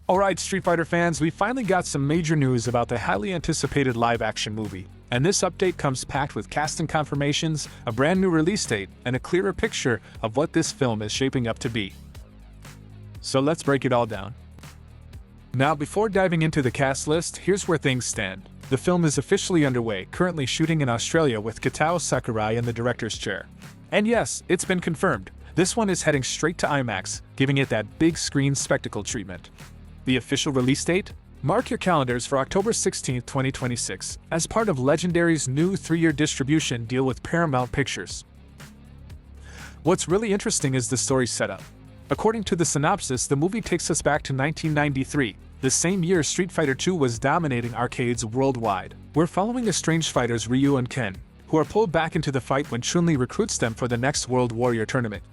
Alright, Street Fighter fans, we finally got some major news about the highly anticipated live-action movie. And this update comes packed with casting confirmations, a brand new release date, and a clearer picture of what this film is shaping up to be. So let's break it all down. Now, before diving into the cast list, here's where things stand. The film is officially underway, currently shooting in Australia with Kitao Sakurai in the director's chair. And yes, it's been confirmed. This one is heading straight to IMAX, giving it that big screen spectacle treatment. The official release date? Mark your calendars for October 16, 2026, as part of Legendary's new 3-year distribution deal with Paramount Pictures. What's really interesting is the story setup. According to the synopsis, the movie takes us back to 1993, the same year Street Fighter II was dominating arcades worldwide. We're following the estranged fighters Ryu and Ken, who are pulled back into the fight when Chun-Li recruits them for the next World Warrior tournament.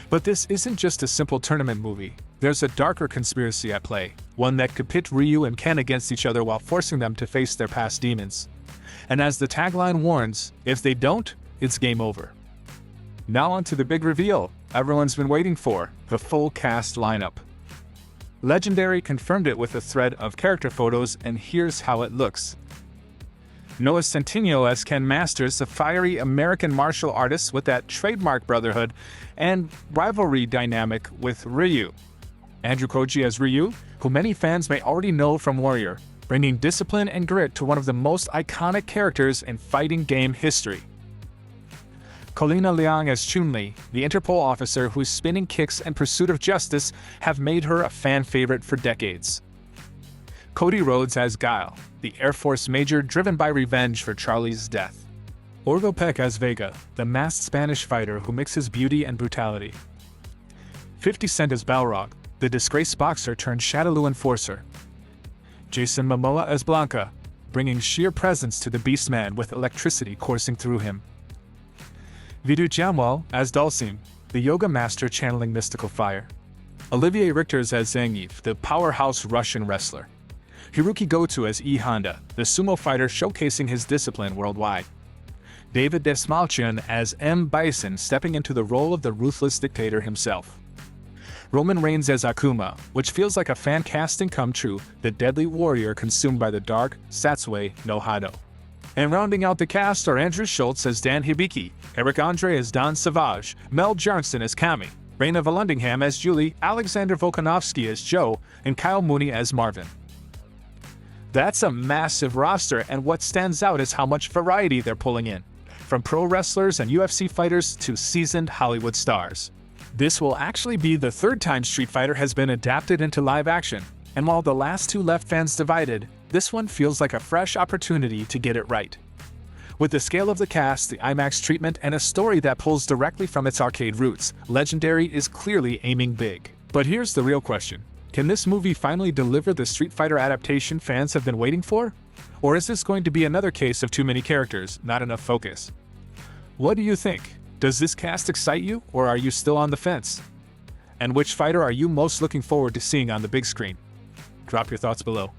But this isn't just a simple tournament movie. There's a darker conspiracy at play, one that could pit Ryu and Ken against each other while forcing them to face their past demons. And as the tagline warns, if they don't, it's game over. Now on to the big reveal everyone's been waiting for, the full cast lineup. Legendary confirmed it with a thread of character photos, and here's how it looks. Noah Centineo as Ken Masters, a fiery American martial artist with that trademark brotherhood and rivalry dynamic with Ryu. Andrew Koji as Ryu, who many fans may already know from Warrior, bringing discipline and grit to one of the most iconic characters in fighting game history. Callina Liang as Chun-Li, the Interpol officer whose spinning kicks and pursuit of justice have made her a fan favorite for decades. Cody Rhodes as Guile, the Air Force major driven by revenge for Charlie's death. Orgo Peck as Vega, the masked Spanish fighter who mixes beauty and brutality. 50 Cent as Balrog, the disgraced boxer turned Shadaloo enforcer. Jason Momoa as Blanka, bringing sheer presence to the Beastman with electricity coursing through him. Vidu Jamwal as Dalsim, the yoga master channeling mystical fire. Olivier Richters as Zangief, the powerhouse Russian wrestler. Hiroki Goto as E. Honda, the sumo fighter showcasing his discipline worldwide. David Desmalchian as M. Bison, stepping into the role of the ruthless dictator himself. Roman Reigns as Akuma, which feels like a fan casting come true, the deadly warrior consumed by the dark Satsue no Hado. And rounding out the cast are Andrew Schultz as Dan Hibiki, Eric Andre as Don Savage, Mel Johnson as Kami, Raina Vallandigham as Julie, Alexander Volkanovski as Joe, and Kyle Mooney as Marvin. That's a massive roster, and what stands out is how much variety they're pulling in, from pro wrestlers and UFC fighters to seasoned Hollywood stars. This will actually be the third time Street Fighter has been adapted into live action, and while the last two left fans divided, this one feels like a fresh opportunity to get it right. With the scale of the cast, the IMAX treatment, and a story that pulls directly from its arcade roots, Legendary is clearly aiming big. But here's the real question. Can this movie finally deliver the Street Fighter adaptation fans have been waiting for? Or is this going to be another case of too many characters, not enough focus? What do you think? Does this cast excite you, or are you still on the fence? And which fighter are you most looking forward to seeing on the big screen? Drop your thoughts below.